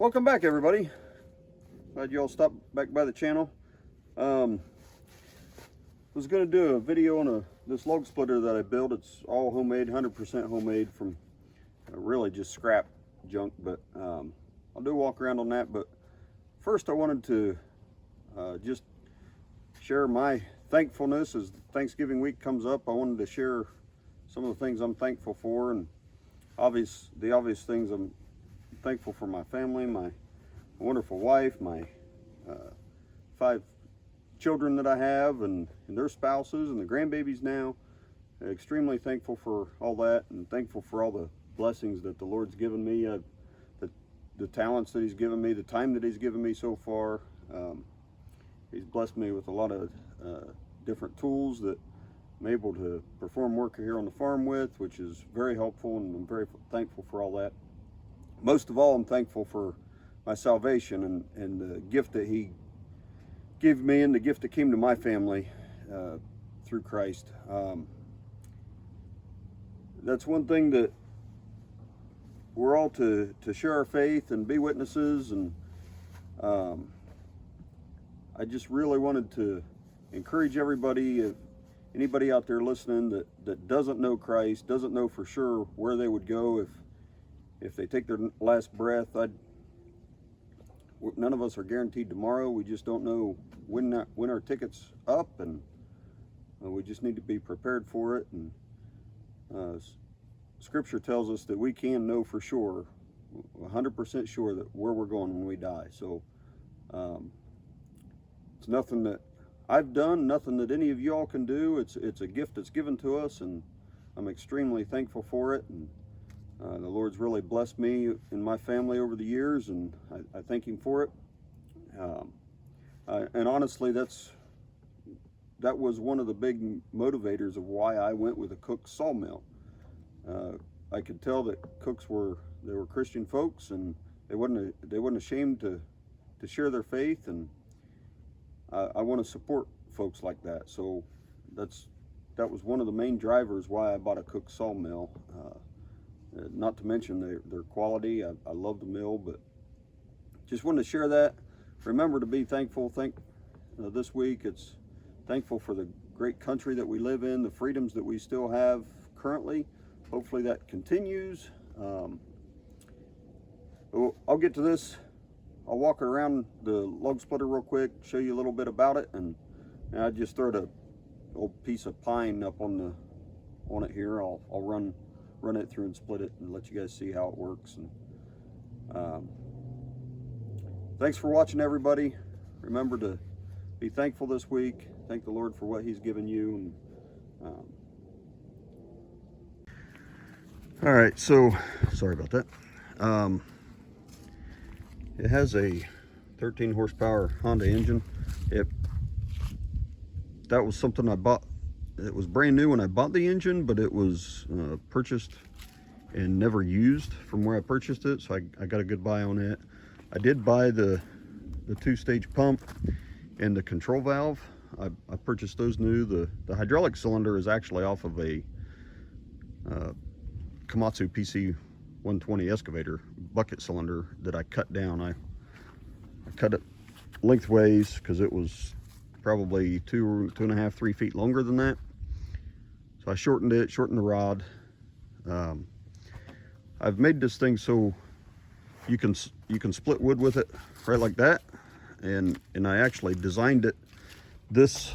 Welcome back, everybody. Glad you all stopped back by the channel. Was going to do a video on this log splitter that I built. It's all homemade, 100% homemade from really just scrap junk, but I'll do a walk around on that. But first I wanted to just share my thankfulness as Thanksgiving week comes up. I wanted to share some of the things I'm thankful for, and the obvious things. I'm thankful for my family, my wonderful wife, my 5 children that I have, and their spouses and the grandbabies now. Extremely thankful for all that, and thankful for all the blessings that the Lord's given me, the talents that He's given me, the time that He's given me so far. He's blessed me with a lot of different tools that I'm able to perform work here on the farm with, which is very helpful, and I'm very thankful for all that. Most of all, I'm thankful for my salvation and the gift that He gave me, and the gift that came to my family through Christ. That's one thing that we're all to share our faith and be witnesses, and I just really wanted to encourage everybody, if anybody out there listening that doesn't know Christ, doesn't know for sure where they would go if they take their last breath. None of us are guaranteed tomorrow. We just don't know when our ticket's up, and we just need to be prepared for it. And Scripture tells us that we can know for sure, 100% sure, that where we're going when we die. So it's nothing that I've done, nothing that any of y'all can do. It's a gift that's given to us, and I'm extremely thankful for it. And the Lord's really blessed me and my family over the years, and I thank Him for it. And honestly, that was one of the big motivators of why I went with a Cook sawmill. I could tell that Cooks were Christian folks, and they wasn't ashamed to share their faith, and I want to support folks like that. So that was one of the main drivers why I bought a Cook sawmill. Not to mention their quality. I love the mill, but just wanted to share that. Remember to be thankful. This week, it's thankful for the great country that we live in, the freedoms that we still have currently. Hopefully that continues. I'll get to this. I'll walk around the log splitter real quick, show you a little bit about it, and I just throw the old piece of pine up on it here. I'll run it through and split it and let you guys see how it works. And thanks for watching, everybody. Remember to be thankful this week. Thank the Lord for what He's given you. And all right, so sorry about that. It has a 13 horsepower Honda engine. That was something I bought. It was brand new when I bought the engine, but it was purchased and never used from where I purchased it, so I got a good buy on it. I did buy the 2-stage pump and the control valve. I purchased those new. The hydraulic cylinder is actually off of a Komatsu PC 120 excavator bucket cylinder that I cut down. I cut it lengthways because it was probably 2.5, 3 feet longer than that. So I shortened the rod. I've made this thing so you can split wood with it right like that, and I actually designed it. This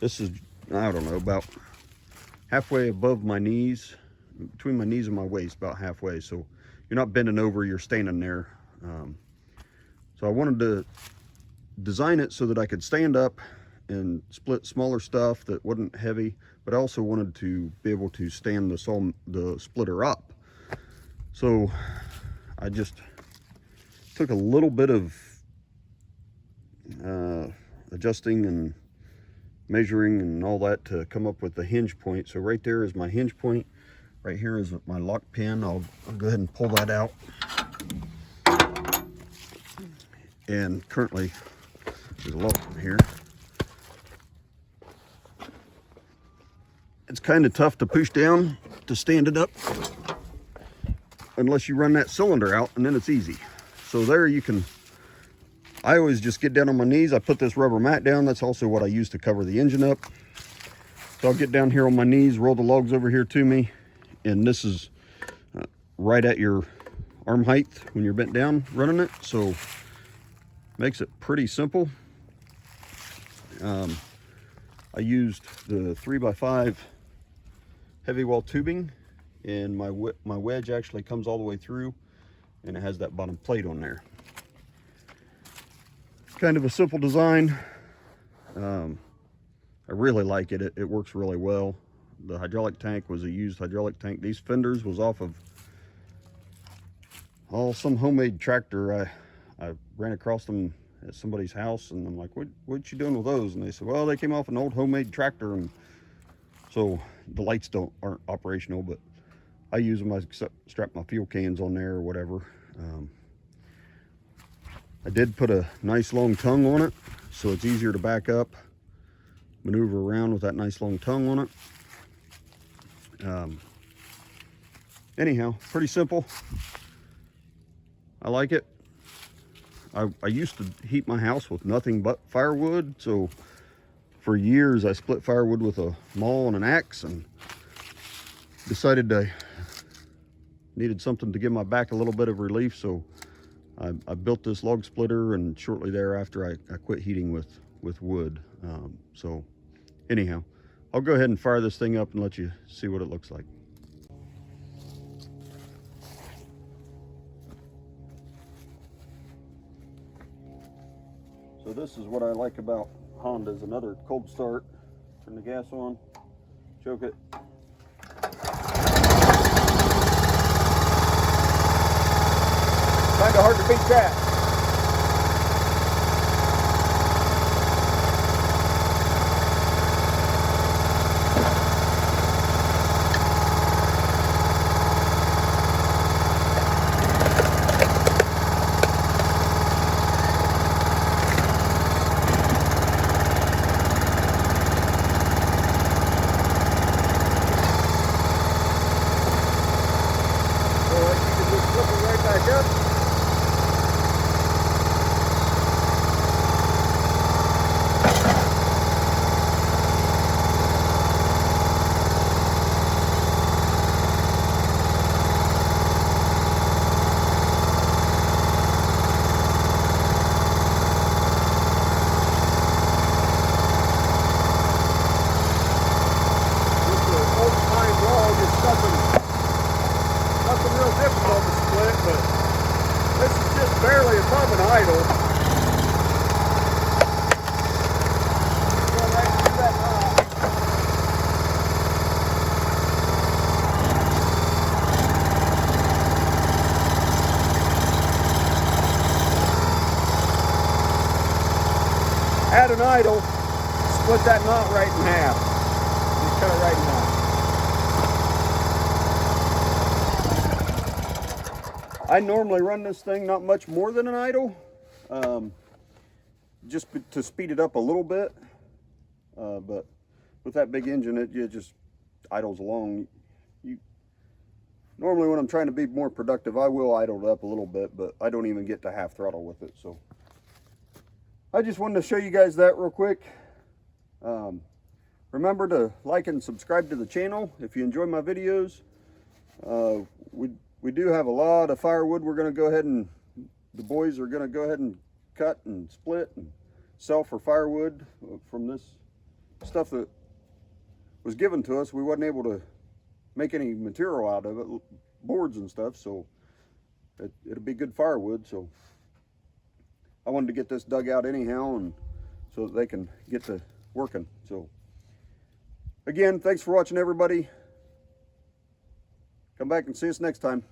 is, I don't know, about halfway above my knees, between my knees and my waist, about halfway. So you're not bending over, you're standing there. So I wanted to design it so that I could stand up and split smaller stuff that wasn't heavy, but I also wanted to be able to stand the splitter up. So I just took a little bit of adjusting and measuring and all that to come up with the hinge point. So right there is my hinge point. Right here is my lock pin. I'll go ahead and pull that out. And currently, there's a lock here. It's kind of tough to push down to stand it up unless you run that cylinder out, and then it's easy. So there you can, I always just get down on my knees. I put this rubber mat down. That's also what I use to cover the engine up. So I'll get down here on my knees, roll the logs over here to me. And this is right at your arm height when you're bent down running it. So makes it pretty simple. I used the 3x5 heavy wall tubing, and my wedge actually comes all the way through, and it has that bottom plate on there. Kind of a simple design. I really like it. It works really well. The hydraulic tank was a used hydraulic tank. These fenders was off of some homemade tractor. I ran across them at somebody's house, and I'm like, what you doing with those? And they said, well, they came off an old homemade tractor, and so the lights aren't operational, but I use them. I strap my fuel cans on there or whatever. I did put a nice long tongue on it, so it's easier to back up, maneuver around with that nice long tongue on it. Anyhow, pretty simple. I like it. I used to heat my house with nothing but firewood, so for years I split firewood with a maul and an axe, and decided I needed something to give my back a little bit of relief, so I built this log splitter, and shortly thereafter I quit heating with wood. So anyhow, I'll go ahead and fire this thing up and let you see what it looks like. So this is what I like about Honda's. Another cold start. Turn the gas on, choke it. Kind of hard to beat that. Nothing real difficult to split, but this is just barely above an idle. Go right through that knot. At an idle, split that knot right in half. Just cut it right in half. I normally run this thing not much more than an idle, just to speed it up a little bit, but with that big engine, it just idles along. Normally when I'm trying to be more productive, I will idle it up a little bit, but I don't even get to half throttle with it. So I just wanted to show you guys that real quick. Remember to like and subscribe to the channel if you enjoy my videos. We do have a lot of firewood. We're going to go ahead and, the boys are going to go ahead and cut and split and sell for firewood from this stuff that was given to us. We wasn't able to make any material out of it, boards and stuff, so it'll be good firewood. So I wanted to get this dug out anyhow, and so that they can get to working. So again, thanks for watching, everybody. Come back and see us next time.